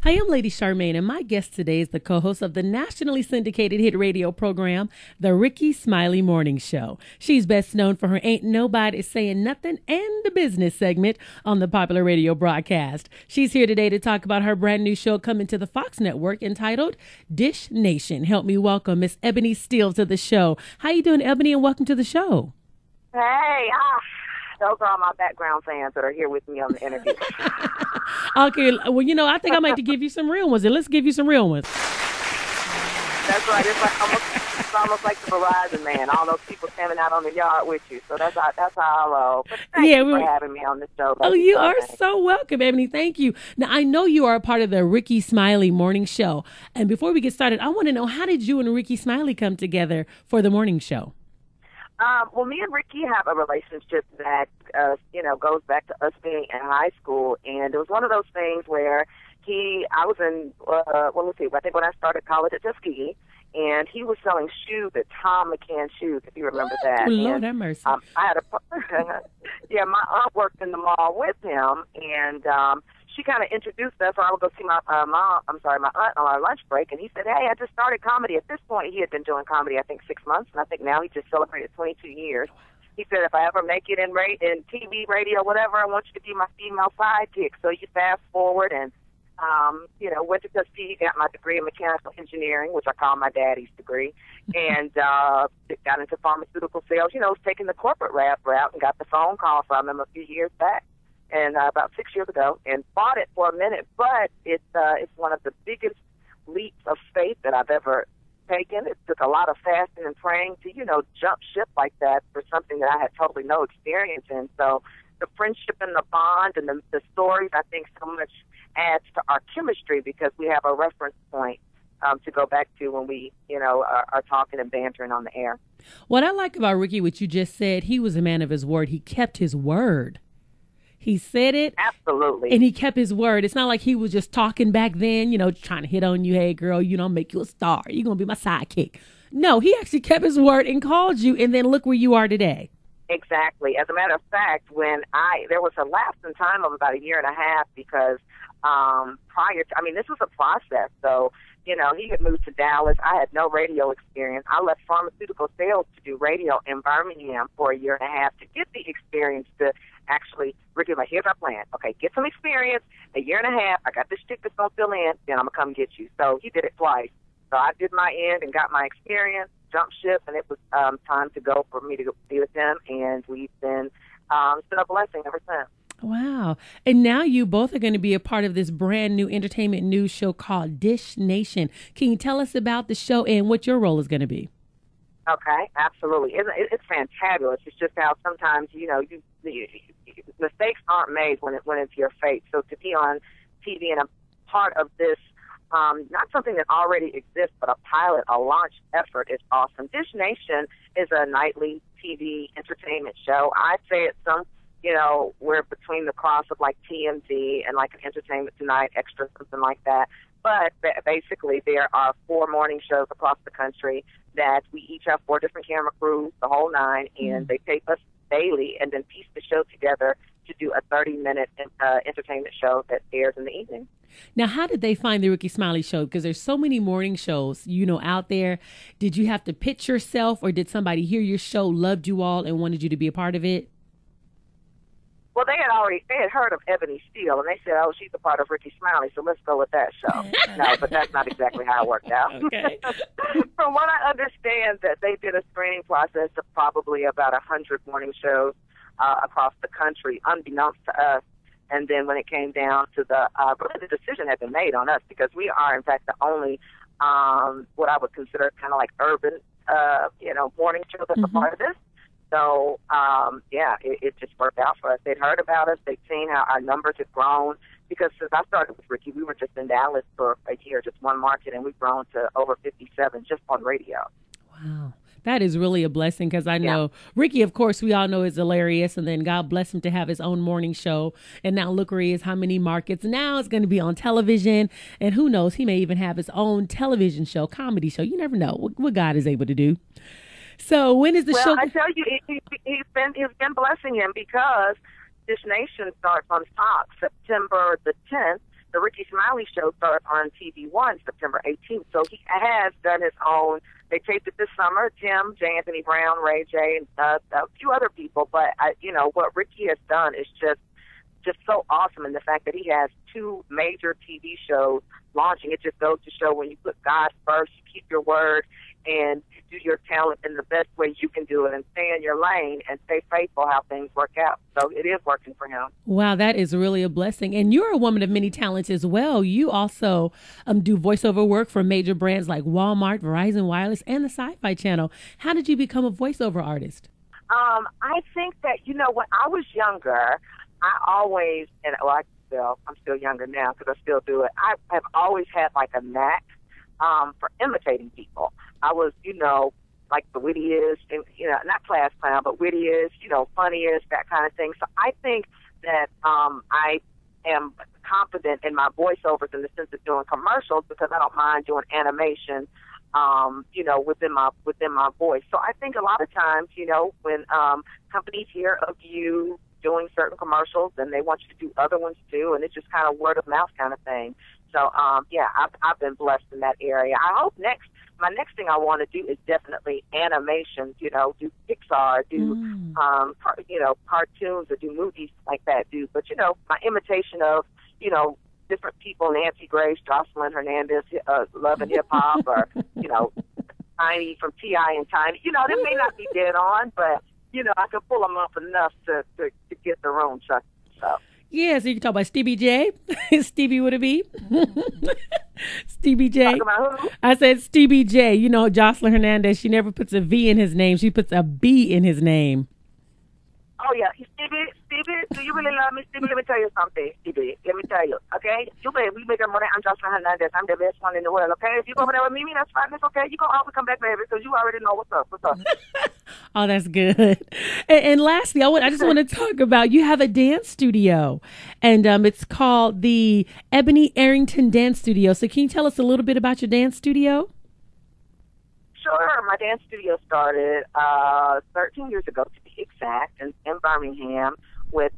Hi, I'm Lady Charmaine, and my guest today is the co-host of the nationally syndicated hit radio program, The Ricky Smiley Morning Show. She's best known for her Ain't Nobody Saying Nothing and the business segment on the popular radio broadcast. She's here today to talk about her brand new show coming to the Fox network entitled Dish Nation. Help me welcome Miss Ebony Steele to the show. How you doing, Ebony, and welcome to the show. Hey, those are all my background fans that are here with me on the interview. Okay, well, I think I might have to give you some real ones, and let's give you some real ones. That's right. It's almost like the Verizon man. All those people standing out on the yard with you. So that's how I roll. But thank you for having me on the show. Oh, you are so welcome, Ebony. Thank you. Now, I know you are a part of the Ricky Smiley Morning Show. And before we get started, I want to know, how did you and Ricky Smiley come together for the morning show? Well, me and Ricky have a relationship that, goes back to us being in high school. And it was one of those things where I was in, I think when I started college at Tuskegee, and he was selling shoes at Tom McCann Shoes, if you remember that. Oh, Lord have mercy. I had my aunt worked in the mall with him, and she kind of introduced us. I would go see my aunt on our lunch break, and he said, "Hey, I just started comedy." At this point, he had been doing comedy, I think, 6 months, and I think now he just celebrated 22 years. He said, "If I ever make it in TV, radio, whatever, I want you to be my female sidekick." So you fast forward and, went to Tuskegee, got my degree in mechanical engineering, which I call my daddy's degree, and got into pharmaceutical sales, taking the corporate rap route, and got the phone call from him a few years back, and about 6 years ago, and bought it for a minute. But it's one of the biggest leaps of faith that I've ever taken. It took a lot of fasting and praying to, jump ship like that for something that I had totally no experience in. So the friendship and the bond and the stories, I think, so much adds to our chemistry because we have a reference point to go back to when we, are talking and bantering on the air. What I like about Ricky, what you just said, he was a man of his word. He kept his word. He said it. Absolutely. And he kept his word. It's not like he was just talking back then, trying to hit on you. Hey, girl, make you a star. You're going to be my sidekick. No, he actually kept his word and called you, and then look where you are today. Exactly. As a matter of fact, there was a lapse in time of about a year and a half because this was a process. So, he had moved to Dallas. I had no radio experience. I left pharmaceutical sales to do radio in Birmingham for a year and a half to get the experience to actually, Ricky was like, "Here's our plan. Okay, get some experience. A year and a half. I got this chick that's going to fill in. Then I'm going to come get you." So he did it twice. So I did my end and got my experience, jumped ship, and it was time to go for me to go be with them. And we've been it's been a blessing ever since. Wow. And now you both are going to be a part of this brand new entertainment news show called Dish Nation. Can you tell us about the show and what your role is going to be? Okay, absolutely. It's fantabulous. It's just how sometimes, mistakes aren't made when it's your fate. So to be on TV and a part of this, not something that already exists, but a pilot, a launch effort is awesome. Dish Nation is a nightly TV entertainment show. I'd say it's we're between the cross of like TMZ and like an Entertainment Tonight extra, something like that. But basically, there are 4 morning shows across the country that we each have 4 different camera crews, the whole 9, and they tape us daily and then piece the show together to do a 30-minute entertainment show that airs in the evening. Now, how did they find the Ricky Smiley Show? Because there's so many morning shows, out there. Did you have to pitch yourself, or did somebody hear your show, loved you all, and wanted you to be a part of it? Well, they had heard of Ebony Steele, and they said, "Oh, she's a part of Ricky Smiley, so let's go with that show." No, but that's not exactly how it worked out. Okay. From what I understand, that they did a screening process of probably about 100 morning shows across the country, unbeknownst to us. And then when it came down to the decision had been made on us because we are, in fact, the only what I would consider kind of like urban, morning show that's a part of this. So, it just worked out for us. They'd heard about us. They'd seen how our numbers had grown. Because since I started with Ricky, we were just in Dallas for a year, just one market, and we've grown to over 57 just on radio. Wow. That is really a blessing because I know Ricky, of course, we all know is hilarious. And then God bless him to have his own morning show. And now look where he is, how many markets. Now it's going to be on television. And who knows, he may even have his own television show, comedy show. You never know what God is able to do. So when is the show? Well, I tell you, he's been blessing him because Dish Nation starts on Fox September the 10th. the Ricky Smiley Show started on TV One September 18th. So he has done his own. They taped it this summer. Tim, J. Anthony Brown, Ray J, and a few other people. But what Ricky has done is just so awesome, and the fact that he has 2 major TV shows launching. It just goes to show when you put God first, you keep your word, and do your talent in the best way you can do it, and stay in your lane and stay faithful how things work out. So it is working for him. Wow, that is really a blessing. And you're a woman of many talents as well. You also do voiceover work for major brands like Walmart, Verizon Wireless, and the Sci-Fi Channel. How did you become a voiceover artist? I think that, when I was younger, I always, I'm still younger now because I still do it. I have always had like a knack for imitating people. I was, like the wittiest, and, not class clown, but wittiest, funniest, that kind of thing. So I think that I am confident in my voiceovers in the sense of doing commercials because I don't mind doing animation, within my voice. So I think a lot of times, when companies hear of you doing certain commercials, and they want you to do other ones too, and it's just kind of word of mouth kind of thing. So, I've been blessed in that area. I hope my next thing I want to do is definitely animation, do Pixar, do, cartoons or do movies like that, but, my imitation of, different people, Nancy Grace, Jocelyn Hernandez, Love and Hip Hop, or, Tiny from T.I. and Tiny, they may not be dead on, but, I can pull them up enough to get the room chucked. So. Yeah, so you can talk about Stevie J. Stevie would it be? Stevie J. Talking about who? I said Stevie J. Jocelyn Hernandez, she never puts a V in his name. She puts a B in his name. Oh, yeah. Stevie, do you really love me? Stevie, let me tell you something. Stevie, let me tell you, okay? We make our money. I'm Jocelyn Hernandez. I'm the best one in the world, okay? If you go over there with Mimi, that's fine. It's okay. You go out, we come back, baby, because you already know what's up. What's up? Oh, that's good. And lastly, I just want to talk about, you have a dance studio, and it's called the Ebony Arrington Dance Studio. So can you tell us a little bit about your dance studio? Sure. My dance studio started 13 years ago, to be exact, in Birmingham with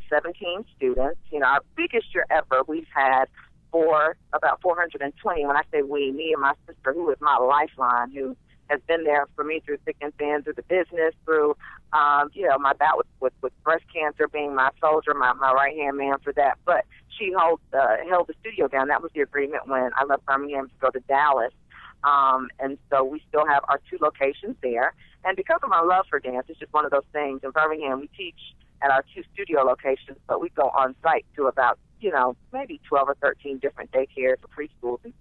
17 students. Our biggest year ever, we've had about 420. When I say we, me and my sister, who is my lifeline, who has been there for me through thick and thin, through the business, through, my bout with breast cancer, being my soldier, my right-hand man for that. But she held the studio down. That was the agreement when I left Birmingham to go to Dallas. And so we still have our 2 locations there. And because of my love for dance, it's just one of those things. In Birmingham, we teach at our 2 studio locations, but we go on site to about, maybe 12 or 13 different daycares or preschools,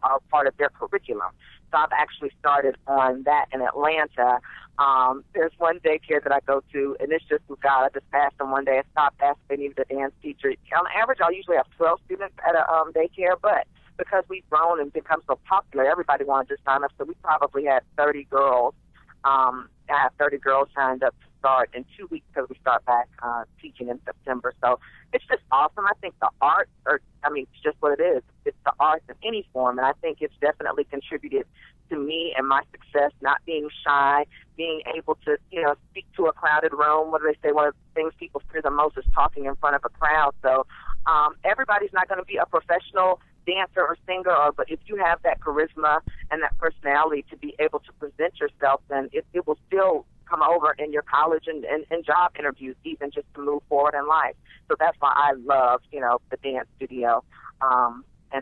are part of their curriculum. So I've actually started on that in Atlanta. There's one daycare that I go to, and it's just with God. I just passed them one day. I stopped asking if they needed a dance teacher. On average, I'll usually have 12 students at a daycare, but because we've grown and become so popular, everybody wanted to sign up. So we probably had 30 girls. I have 30 girls signed up to start in 2 weeks because we start back teaching in September. So it's just awesome. I think the art, it's just what it is. It's the art in any form, and I think it's definitely contributed to me and my success, not being shy, being able to, speak to a crowded room. What do they say? One of the things people fear the most is talking in front of a crowd. So everybody's not going to be a professional dancer or singer, but if you have that charisma and that personality to be able to present yourself, then it will still come over in your college and job interviews, even just to move forward in life. So that's why I love, the dance studio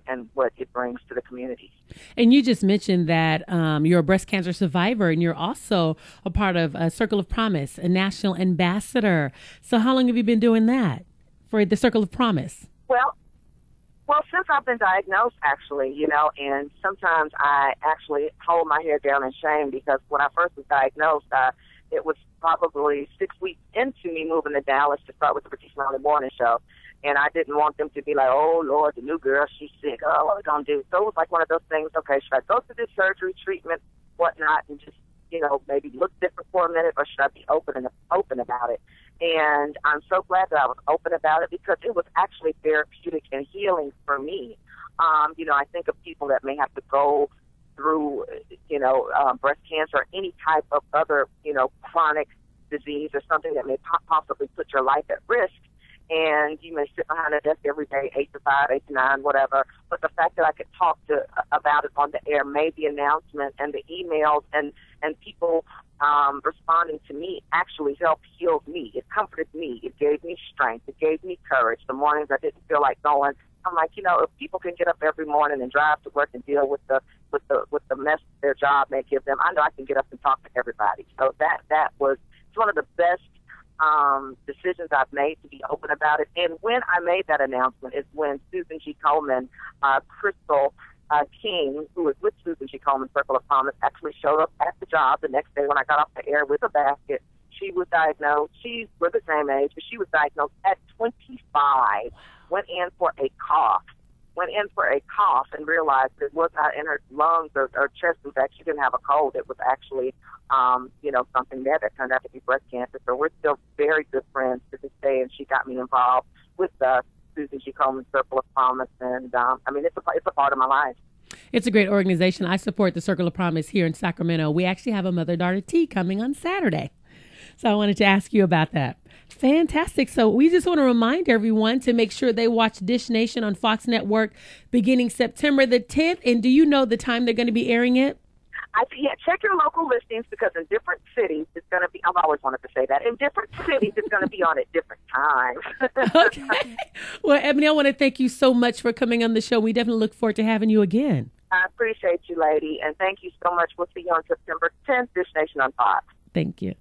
and what it brings to the community. And you just mentioned that you're a breast cancer survivor, and you're also a part of Circle of Promise, a national ambassador. So how long have you been doing that for the Circle of Promise? Well, since I've been diagnosed, actually, and sometimes I actually hold my head down in shame because when I first was diagnosed, it was probably 6 weeks into me moving to Dallas to start with the Ricky Smiley Morning Show. And I didn't want them to be like, oh, Lord, the new girl, she's sick. Oh, what are we going to do? So it was like one of those things, okay, should I go to this surgery, treatment, whatnot, and just, maybe look different for a minute, or should I be open about it? And I'm so glad that I was open about it because it was actually therapeutic and healing for me. I think of people that may have to go through, breast cancer or any type of other, chronic disease or something that may possibly put your life at risk. and you may sit behind a desk every day, 8 to 5, 8 to 9, whatever. But the fact that I could talk about it on the air, made the announcement, and the emails and people responding to me actually helped heal me. It comforted me. It gave me strength. It gave me courage. The mornings I didn't feel like going, I'm like, if people can get up every morning and drive to work and deal with the mess their job may give them, I know I can get up and talk to everybody. So that was one of the best decisions I've made, to be open about it. And when I made that announcement is when Susan G. Komen, Crystal King, who was with Susan G. Komen, Circle of Promise, actually showed up at the job the next day when I got off the air with a basket. She was diagnosed. We're the same age, but she was diagnosed at 25, went in for a cough and realized it was not in her lungs or chest. In fact, she didn't have a cold. It was actually, something there that turned out to be breast cancer. So we're still very good friends to this day, and she got me involved with the Susan G. Komen Circle of Promise, and it's a part of my life. It's a great organization. I support the Circle of Promise here in Sacramento. We actually have a mother-daughter tea coming on Saturday. So I wanted to ask you about that. Fantastic. So we just want to remind everyone to make sure they watch Dish Nation on Fox Network beginning September the 10th. And do you know the time they're going to be airing it? Check your local listings, because in different cities it's going to be, I've always wanted to say that, in different cities it's going to be on at different times. Okay. Well, Ebony, I want to thank you so much for coming on the show. We definitely look forward to having you again. I appreciate you, lady, and thank you so much. We'll see you on September 10th, Dish Nation on Fox. Thank you.